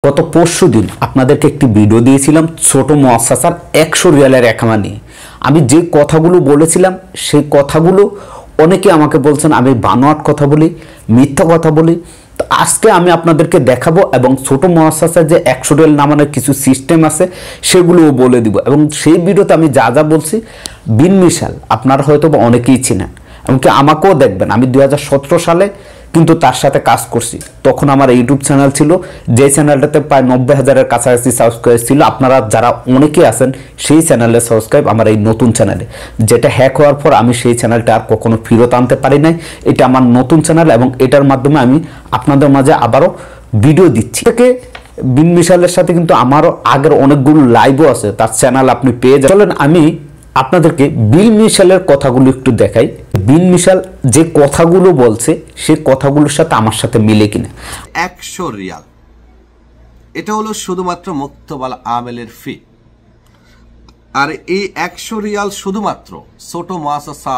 গত পরশুদিন আপনাদেরকে একটি ভিডিও দিয়েছিলাম ছোট মুআসসাসার 100 রিয়ালের একামা নিয়ে। আমি যে কথাগুলো বলেছিলাম সেই কথাগুলো অনেকে আমাকে বলছেন আমি বানোয়াট কথা বলি, মিথ্যা কথা বলি। তো আজকে আমি আপনাদেরকে দেখাবো এবং ছোট মুআসসাসার যে 100 রিয়াল নামানোর কিছু সিস্টেম আছে সেগুলোও বলে দিব। এবং সেই ভিডিওতে আমি যা যা বলছি বিন মিশাল আপনারা হয়তো অনেকেই চিনেন, এমনকি আমাকেও দেখবেন। আমি 2017 সালে কিন্তু তার সাথে কাজ করছি। তখন আমার ইউটিউব চ্যানেল ছিল, যে চ্যানেলটাতে প্রায় 90,000-এর কাছাকাছি সাবস্ক্রাইব ছিল। আপনারা যারা অনেকে আছেন সেই চ্যানেলে সাবস্ক্রাইব, আমার এই নতুন চ্যানেলে, যেটা হ্যাক হওয়ার পর আমি সেই চ্যানেলটা আর কখনো ফেরত আনতে পারি নাই। এটা আমার নতুন চ্যানেল এবং এটার মাধ্যমে আমি আপনাদের মাঝে আবারও ভিডিও দিচ্ছি। থেকে বিন মিশালের সাথে কিন্তু আমারও আগের অনেকগুলো লাইভও আছে, তার চ্যানেল আপনি পেয়ে যাবেন। চলেন আমি আপনাদেরকে বিন মিশালের কথাগুলো একটু দেখাই। বিন মিশাল যে কথাগুলো বলছে সেই কথাগুলোর সাথে আমার সাথে মিলে কিনা। 100 রিয়াল এটা হলো শুধুমাত্র মুক্তবাল আমেলের ফি। আর এই 100 রিয়াল শুধুমাত্র ছোট মুআসসাসা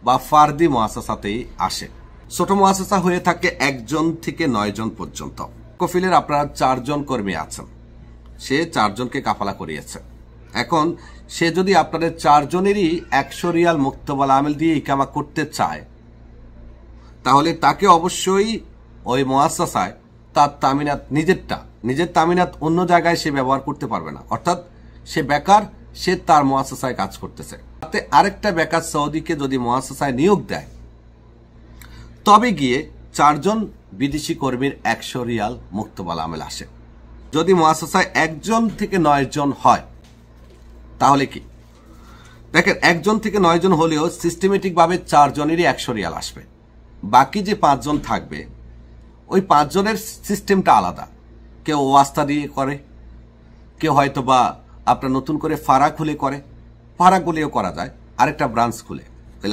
বা ফার্দি মুআসসাসাতেই আসে। ছোট মুআসসাসা হয়ে থাকে 1 জন থেকে 9 জন পর্যন্ত। কফিলের আপনারা 4 জন কর্মী আছেন, সে 4 জনকে কাফালা করিয়েছে। এখন সে যদি আপনাদের 4 জনেরই 100 রিয়াল মুক্তবাল আমেল দিয়ে ইকামা করতে চায়, তাহলে তাকে অবশ্যই ওই মুআসসাসায় তার তামিনাত নিজের তামিনাত অন্য জায়গায় সে ব্যবহার করতে পারবে না। অর্থাৎ সে বেকার, সে তার মুআসসাসায় কাজ করতেছে। তাতে আরেকটা বেকার সৌদিকে যদি মুআসসাসায় নিয়োগ দেয়, তবে গিয়ে 4 জন বিদেশি কর্মীর 100 রিয়াল মুক্তবাল আমেল আসে। যদি মুআসসাসায় 1 জন থেকে 9 জন হয়, তাহলে কি দেখেন, 1 জন থেকে 9 জন হলেও সিস্টেমেটিক ভাবে 4 জনেরই 100 রিয়াল আসবে। বাকি যে 5 জন থাকবে, ওই 5 জনের সিস্টেমটা আলাদা। কেউ ওয়াস্তা দিয়ে করে, কেউ হয়তো বা আপনার নতুন করে ফারা খুলে করে। ফারা খুলেও করা যায়, আরেকটা ব্রাঞ্চ খুলে,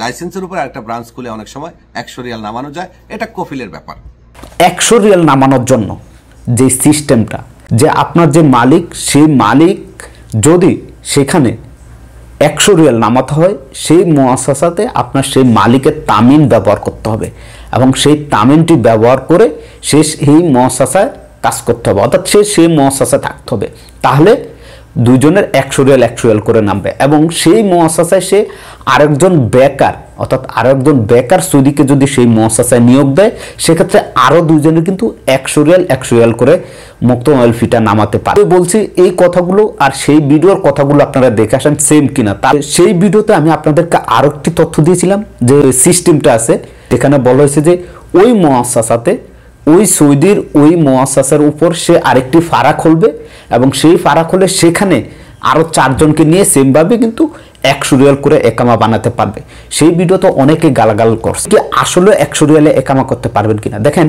লাইসেন্সের উপর আরেকটা ব্রাঞ্চ খুলে অনেক সময় 100 রিয়াল নামানো যায়। এটা কফিলের ব্যাপার। 100 রিয়াল নামানোর জন্য যে সিস্টেমটা, যে আপনার যে মালিক, সেই মালিক যদি সেখানে 100 রিয়াল নামাতে হয়, সেই মুআসসাসাতে আপনার সেই মালিকের তামিন ব্যবহার করতে হবে এবং সেই তামিনটি ব্যবহার করে সে সেই মুআসসাসায় কাজ করতে হবে, অর্থাৎ সেই মুআসসাসায় থাকতে হবে। তাহলে দুইজনের 100 রিয়াল করে নামবে। এবং সেই মুআসসাসায় সে আরেকজন বেকার, অর্থাৎ আরেকজন বেকার সৌদিকে যদি সেই মুআসসাসায় নিয়োগ দেয়, সেক্ষেত্রে আরও দুইজনের কিন্তু 100 রিয়াল করে মুক্তমাল ফিটা নামাতে পারে। বলছি এই কথাগুলো আর সেই ভিডিওর কথাগুলো আপনারা দেখে আসেন সেম কিনা। তার সেই ভিডিওতে আমি আপনাদেরকে আরো একটি তথ্য দিয়েছিলাম, যে সিস্টেমটা আছে, যেখানে বলা হয়েছে যে ওই মুআসসাসাতে, ওই সৌদির ওই মুআসসাসার উপর সে আরেকটি ফারা খুলবে এবং সেই ফারা খুলে সেখানে আরো 4 জনকে নিয়ে সেমভাবে কিন্তু 100 রিয়াল করে একামা বানাতে পারবে। সেই ভিডিওতে অনেকে গালাগাল করছে যে আসলে 100 রিয়ালে একামা করতে পারবেন কিনা। দেখেন,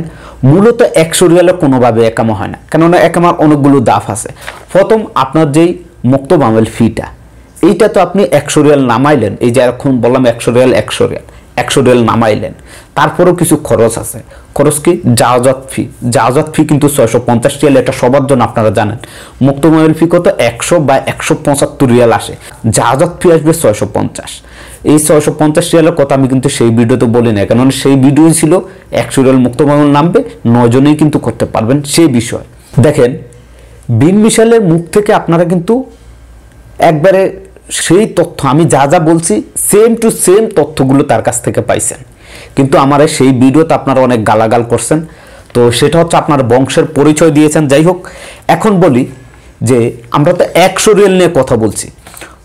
মূলত 100 রিয়ালে কোনোভাবে একামা হয় না, কেননা একামার অনেকগুলো দাফ আছে। প্রথম আপনার যেই মুক্তব আমেল ফিটা, এইটা তো আপনি 100 রিয়াল নামাইলেন, এই যে এখন বললাম 100 রিয়াল নামাইলেন। তারপরেও কিছু খরচ আছে। খরচ কি? জাহাজত ফি কিন্তু 650 রিয়াল, এটা সবার জন্য আপনারা জানেন। মুক্তমাল ফি কত? 100 বা 175 রিয়াল আসে, জাহাজত ফি আসবে 650। এই 650 রিয়ালের কথা আমি কিন্তু সেই ভিডিওতে বলি না, কারণ সেই ভিডিও ছিল 100 রিয়াল মুক্তমাল নামবে, 9 জনেই কিন্তু করতে পারবেন সেই বিষয়। দেখেন, বিন মিশালের মুখ থেকে আপনারা কিন্তু একবারে সেই তথ্য, আমি যা যা বলছি সেম টু সেম তথ্যগুলো তার কাছ থেকে পাইছেন। কিন্তু আমার সেই ভিডিওতে আপনারা অনেক গালাগাল করছেন, তো সেটা হচ্ছে আপনার বংশের পরিচয় দিয়েছেন। যাই হোক, এখন বলি যে আমরা তো 100 রিয়াল নিয়ে কথা বলছি।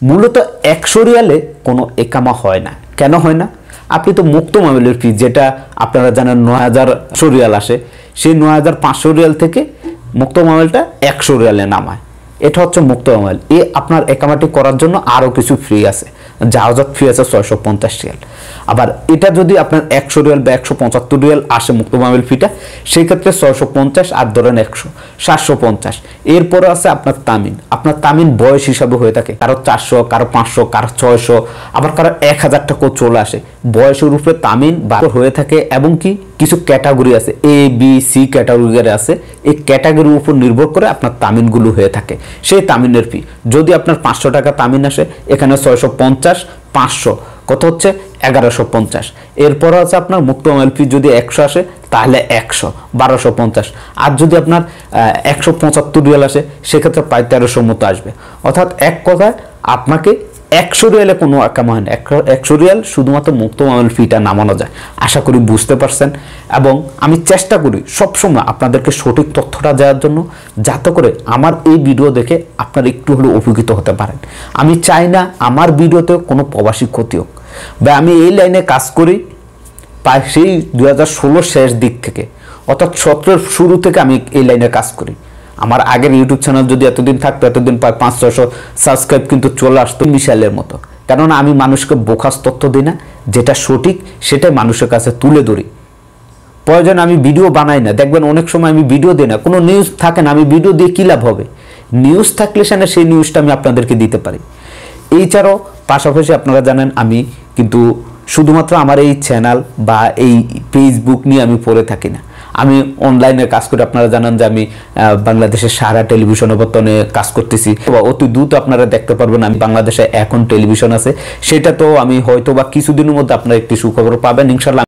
মূলত 100 রিয়ালে কোনো একামা হয় না। কেন হয় না? আপনি তো মুক্ত মামলের ফি, যেটা আপনারা জানেন 9,500 রিয়াল আসে, সেই 9,500 রিয়াল থেকে মুক্ত মামলটা 100 রিয়ালে নামায়। এটা হচ্ছে মুক্ত মামল। আপনার একামাটি করার জন্য আরও কিছু ফ্রি আছে, জাহাজত ফি আছে 650 রিয়াল। আবার এটা যদি আপনার 100 রিয়াল বা 175 রিয়াল আসে মুক্ত মামল ফিটা, সেই ক্ষেত্রে 650 আর ধরেন 100, 750। এরপরে আছে আপনার তামিন। আপনার তামিন বয়স হিসাবে হয়ে থাকে, কারো 400, কারো 500, কারো 600, আবার কারো 1000 টাকাও চলে আসে। বয়সের উপরে তামিন হয়ে থাকে। এবং কি কিছু ক্যাটাগরি আছে, A B C ক্যাটাগরি আছে, এই ক্যাটাগরির উপর নির্ভর করে আপনার তামিনগুলো হয়ে থাকে। সেই তামিনের ফি যদি আপনার 500 টাকা তামিন আসে, এখানে 650, 500 কত হচ্ছে 1150। এরপর আছে আপনার মুক্ত আমেল ফি যদি 100 আসে তাহলে 100 1250, আর যদি আপনার 175 রিয়াল আসে সেক্ষেত্রে প্রায় 1300 মতো আসবে। অর্থাৎ এক কথায় আপনাকে 100 রিয়ালে কোনো কাম হয় না, 100 রিয়াল শুধুমাত্র মুক্ত আমেল ফিটা নামানো যায়। আশা করি বুঝতে পারছেন, এবং আমি চেষ্টা করি সবসময় আপনাদেরকে সঠিক তথ্যটা দেওয়ার জন্য, যাতে করে আমার এই ভিডিও দেখে আপনারা একটু হলেও উপকৃত হতে পারেন। আমি চাই না আমার ভিডিওতে কোনো প্রবাসী ক্ষতি হোক, বা আমি এই লাইনে কাজ করি প্রায় সেই 2016 শেষ দিক থেকে, অর্থাৎ 17 শুরু থেকে আমি এই লাইনে কাজ করি। আমার আগের ইউটিউব চ্যানেল যদি এতদিন থাকতো, এতদিন প্রায় 500-600 সাবস্ক্রাইব কিন্তু চলে আসতো মিসাইলের মতো। কেননা আমি মানুষকে বোকাস তথ্য দিই না, যেটা সঠিক সেটাই মানুষের কাছে তুলে ধরি। প্রয়োজন আমি ভিডিও বানাই না, দেখবেন অনেক সময় আমি ভিডিও দিই না, কোনো নিউজ থাকে না, আমি ভিডিও দিয়ে কী লাভ হবে? নিউজ থাকলে সেখানে সেই নিউজটা আমি আপনাদেরকে দিতে পারি। এছাড়াও পাশাপাশি আপনারা জানেন আমি কিন্তু শুধুমাত্র আমার এই চ্যানেল বা এই ফেসবুক নিয়ে আমি পড়ে থাকি না, আমি অনলাইনে কাজ করি। আপনারা জানেন যে আমি বাংলাদেশের সারা টেলিভিশনে বর্তমানে কাজ করতেছি। অতি দ্রুত আপনারা দেখতে পারবেন আমি বাংলাদেশে এখন টেলিভিশন আছে, সেটা তো আমি হয়তো বা কিছুদিনের মধ্যে আপনারা একটি সুখবর পাবেন ইনশাল্লাহ।